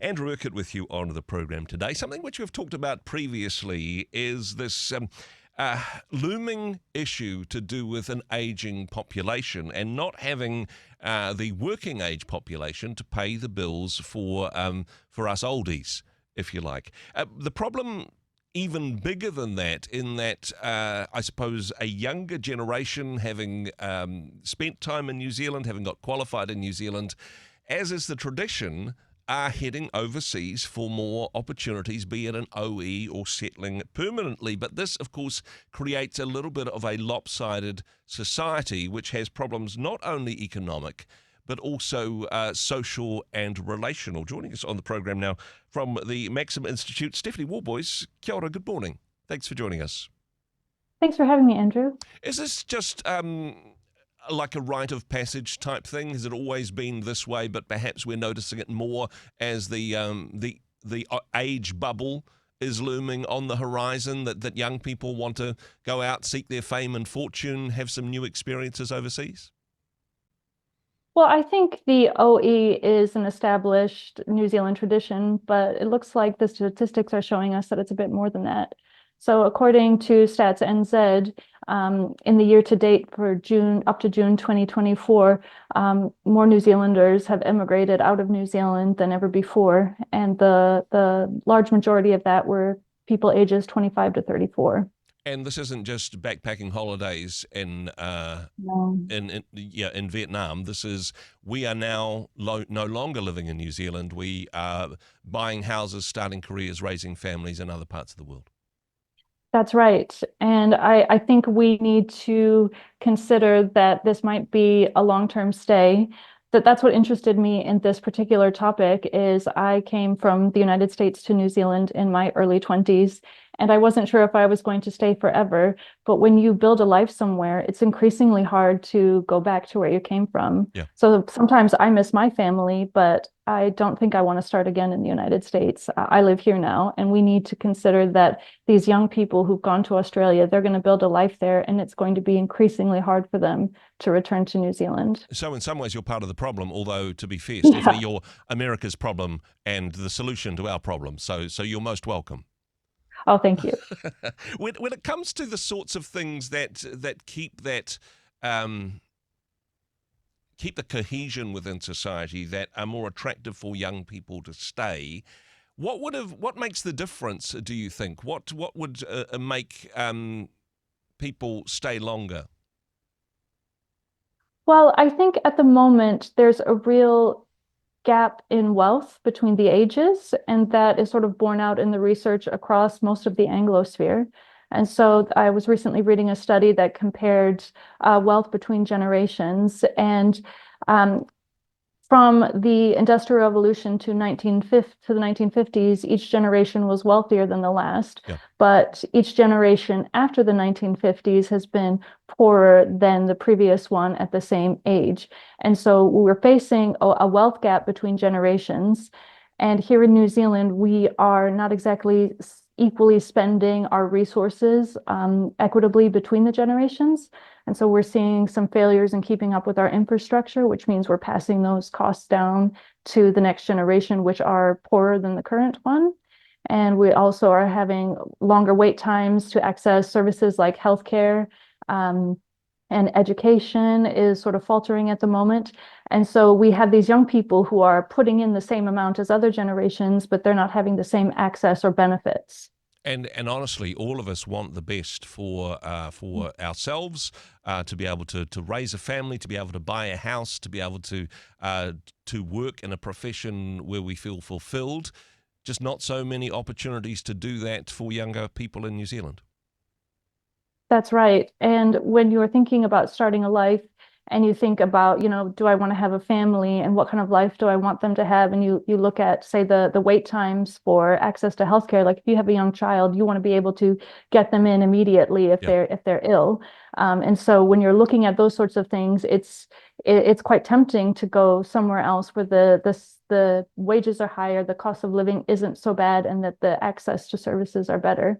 Andrew Urquhart with you on the program today. Something which we've talked about previously is this looming issue to do with an aging population and not having the working age population to pay the bills for us oldies, if you like. The problem even bigger than that, in that I suppose a younger generation, having spent time in New Zealand, having got qualified in New Zealand, as is the tradition, are heading overseas for more opportunities, be it an OE or settling permanently. But this, of course, creates a little bit of a lopsided society, which has problems not only economic, but also social and relational. Joining us on the program now from the Maxim Institute, Steph Worboys. Kia ora, good morning. Thanks for joining us. Thanks for having me, Andrew. Is this just like a rite of passage type thing? Has it always been this way, but perhaps we're noticing it more as the age bubble is looming on the horizon, that young people want to go out, seek their fame and fortune, have some new experiences overseas? Well, I think the OE is an established New Zealand tradition, but it looks like the statistics are showing us that it's a bit more than that. So according to Stats NZ, in the year to date for up to June 2024, more New Zealanders have immigrated out of New Zealand than ever before. And the large majority of that were people ages 25 to 34. And this isn't just backpacking holidays in Vietnam. This is, we are now no longer living in New Zealand. We are buying houses, starting careers, raising families in other parts of the world. That's right. And I think we need to consider that this might be a long-term stay. That's what interested me in this particular topic. Is I came from the United States to New Zealand in my early 20s, and I wasn't sure if I was going to stay forever. But when you build a life somewhere, it's increasingly hard to go back to where you came from. Yeah. So sometimes I miss my family, but I don't think I want to start again in the United States. I live here now, and we need to consider that these young people who've gone to Australia, they're going to build a life there, and it's going to be increasingly hard for them to return to New Zealand. So in some ways, you're part of the problem, although to be fair, Stephanie, you're America's problem and the solution to our problem. So you're most welcome. Oh, thank you. When it comes to the sorts of things that keep that keep the cohesion within society, that are more attractive for young people to stay, what makes the difference, do you think? What would make people stay longer? Well, I think at the moment there's a real gap in wealth between the ages, and that is sort of borne out in the research across most of the Anglosphere. And so I was recently reading a study that compared wealth between generations, and from the Industrial Revolution to the 1950s, each generation was wealthier than the last. Yeah. But each generation after the 1950s has been poorer than the previous one at the same age. And so we're facing a wealth gap between generations. And here in New Zealand, we are not exactly equally spending our resources equitably between the generations. And so we're seeing some failures in keeping up with our infrastructure, which means we're passing those costs down to the next generation, which are poorer than the current one. And we also are having longer wait times to access services like healthcare, and education is sort of faltering at the moment. And so we have these young people who are putting in the same amount as other generations, but they're not having the same access or benefits. And honestly, all of us want the best for ourselves, to be able to raise a family, to be able to buy a house, to be able to work in a profession where we feel fulfilled. Just not so many opportunities to do that for younger people in New Zealand. That's right. And when you're thinking about starting a life and you think about, do I want to have a family and what kind of life do I want them to have? And you look at, say, the wait times for access to healthcare. Like if you have a young child, you want to be able to get them in immediately if they're ill. And so when you're looking at those sorts of things, it's quite tempting to go somewhere else where the wages are higher, the cost of living isn't so bad, and that the access to services are better.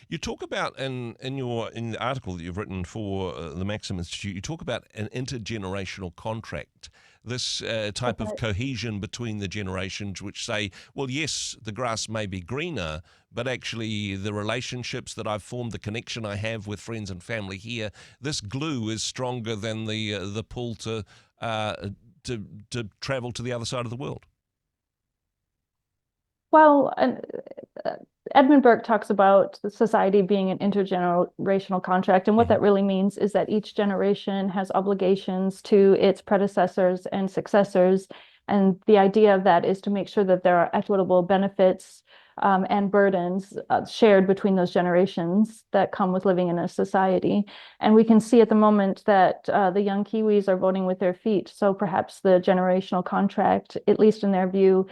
You talk about in the article that you've written for the Maxim Institute, you talk about an intergenerational contract. This type of Okay. cohesion between the generations, which say, well, yes, the grass may be greener, but actually the relationships that I've formed, the connection I have with friends and family here, this glue is stronger than the pull uh, to travel to the other side of the world. Well, uh, Edmund Burke talks about the society being an intergenerational contract. And what Hmm. that really means is that each generation has obligations to its predecessors and successors. And the idea of that is to make sure that there are equitable benefits and burdens shared between those generations that come with living in a society. And we can see at the moment that the young Kiwis are voting with their feet. So perhaps the generational contract, at least in their view,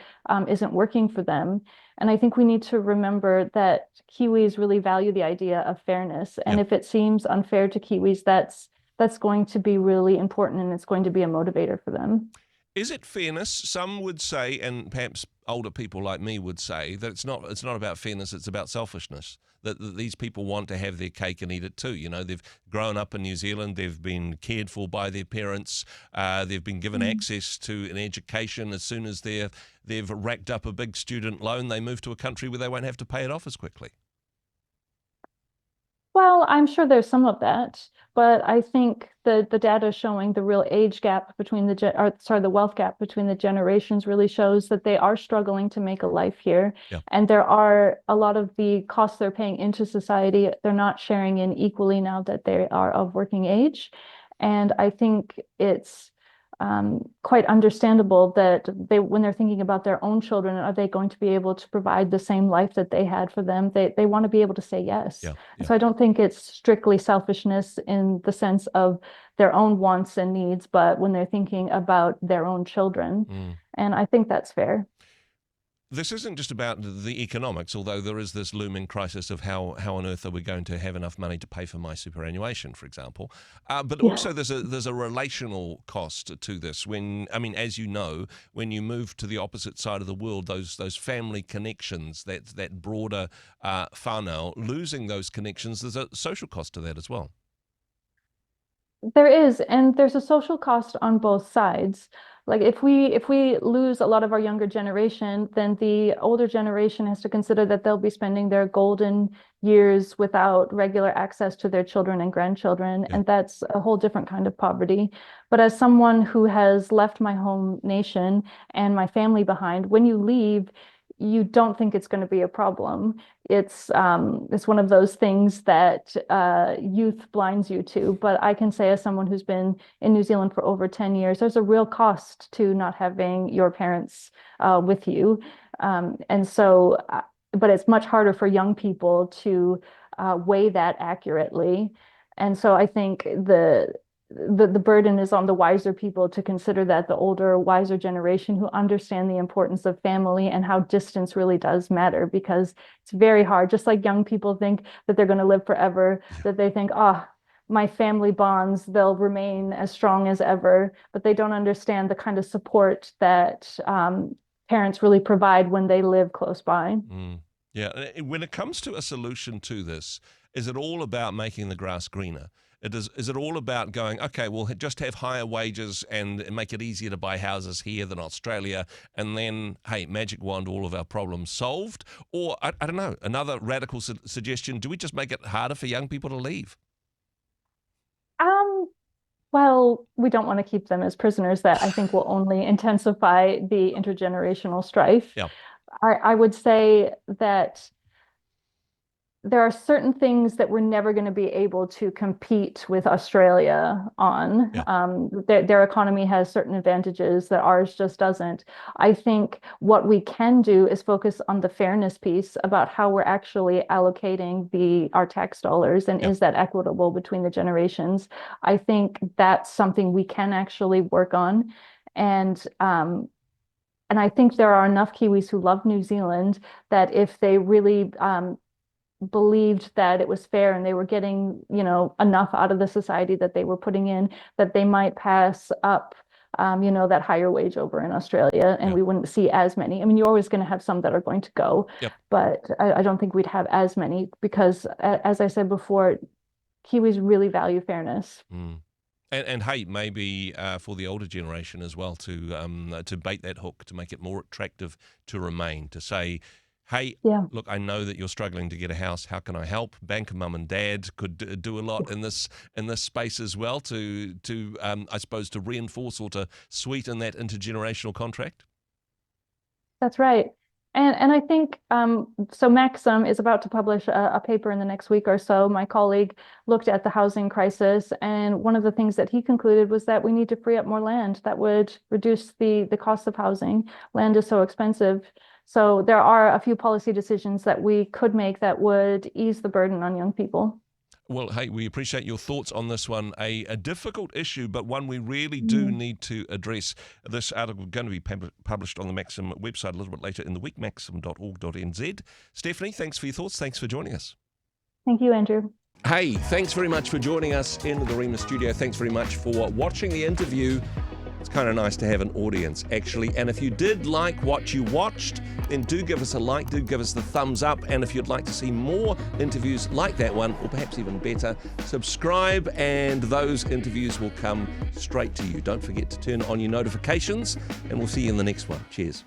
isn't working for them. And I think we need to remember that Kiwis really value the idea of fairness. Yeah. And if it seems unfair to Kiwis, that's going to be really important and it's going to be a motivator for them. Is it fairness? Some would say, and perhaps older people like me would say, that it's not about fairness, it's about selfishness. That these people want to have their cake and eat it too. You know, they've grown up in New Zealand, they've been cared for by their parents, they've been given Mm. access to an education. As soon as they've racked up a big student loan, they move to a country where they won't have to pay it off as quickly. Well, I'm sure there's some of that, but I think the data showing the real age gap between the wealth gap between the generations really shows that they are struggling to make a life here. Yeah. And there are a lot of the costs they're paying into society, they're not sharing in equally now that they are of working age. And I think it's quite understandable that when they're thinking about their own children, are they going to be able to provide the same life that they had for them? They want to be able to say yes. Yeah. And Yeah. so I don't think it's strictly selfishness in the sense of their own wants and needs, but when they're thinking about their own children. Mm. And I think that's fair. This isn't just about the economics, although there is this looming crisis of how on earth are we going to have enough money to pay for my superannuation, for example. But Yeah. also there's a relational cost to this. When I mean, as you know, when you move to the opposite side of the world, those family connections, that broader whānau, losing those connections, there's a social cost to that as well. There is, and there's a social cost on both sides. Like if we lose a lot of our younger generation, then the older generation has to consider that they'll be spending their golden years without regular access to their children and grandchildren, Yeah. and that's a whole different kind of poverty. But as someone who has left my home nation and my family behind, when you leave, you don't think it's going to be a problem. It's one of those things that youth blinds you to. But I can say, as someone who's been in New Zealand for over 10 years, there's a real cost to not having your parents with you. But it's much harder for young people to weigh that accurately. And so I think the burden is on the wiser people to consider that, the older, wiser generation who understand the importance of family and how distance really does matter, because it's very hard. Just like young people think that they're going to live forever, Yeah. that they think, my family bonds, they'll remain as strong as ever, but they don't understand the kind of support that parents really provide when they live close by. Mm. Yeah. When it comes to a solution to this, is it all about making the grass greener? Is it all about going, okay, we'll just have higher wages and make it easier to buy houses here than Australia, and then, hey, magic wand, all of our problems solved? Or, I don't know, another radical suggestion, do we just make it harder for young people to leave? Um, Well, we don't want to keep them as prisoners. That I think will only intensify the intergenerational strife. Yeah. I would say that there are certain things that we're never going to be able to compete with Australia on. Yeah. Their economy has certain advantages that ours just doesn't. I think what we can do is focus on the fairness piece about how we're actually allocating our tax dollars, and Yeah. is that equitable between the generations? I think that's something we can actually work on. And and I think there are enough Kiwis who love New Zealand that if they really believed that it was fair and they were getting, enough out of the society that they were putting in, that they might pass up that higher wage over in Australia, and Yep. we wouldn't see as many. I mean, you're always going to have some that are going to go, Yep. but I don't think we'd have as many because, as I said before, Kiwis really value fairness. Mm. And hey, maybe for the older generation as well to bait that hook, to make it more attractive to remain, to say, hey, Yeah. look, I know that you're struggling to get a house. How can I help? Bank of Mum and Dad could do a lot in this space as well to I suppose to reinforce or to sweeten that intergenerational contract. That's right. And I think so Maxim is about to publish a paper in the next week or so. My colleague looked at the housing crisis, and one of the things that he concluded was that we need to free up more land. That would reduce the cost of housing. Land is so expensive. So there are a few policy decisions that we could make that would ease the burden on young people. Well, hey, we appreciate your thoughts on this one. A difficult issue, but one we really do need to address. This article is going to be published on the Maxim website a little bit later in the week, maxim.org.nz. Stephanie, thanks for your thoughts. Thanks for joining us. Thank you, Andrew. Hey, thanks very much for joining us in the Rhema studio. Thanks very much for watching the interview. It's kind of nice to have an audience, actually. And if you did like what you watched, then do give us a like, do give us the thumbs up. And if you'd like to see more interviews like that one, or perhaps even better, subscribe and those interviews will come straight to you. Don't forget to turn on your notifications, and we'll see you in the next one. Cheers.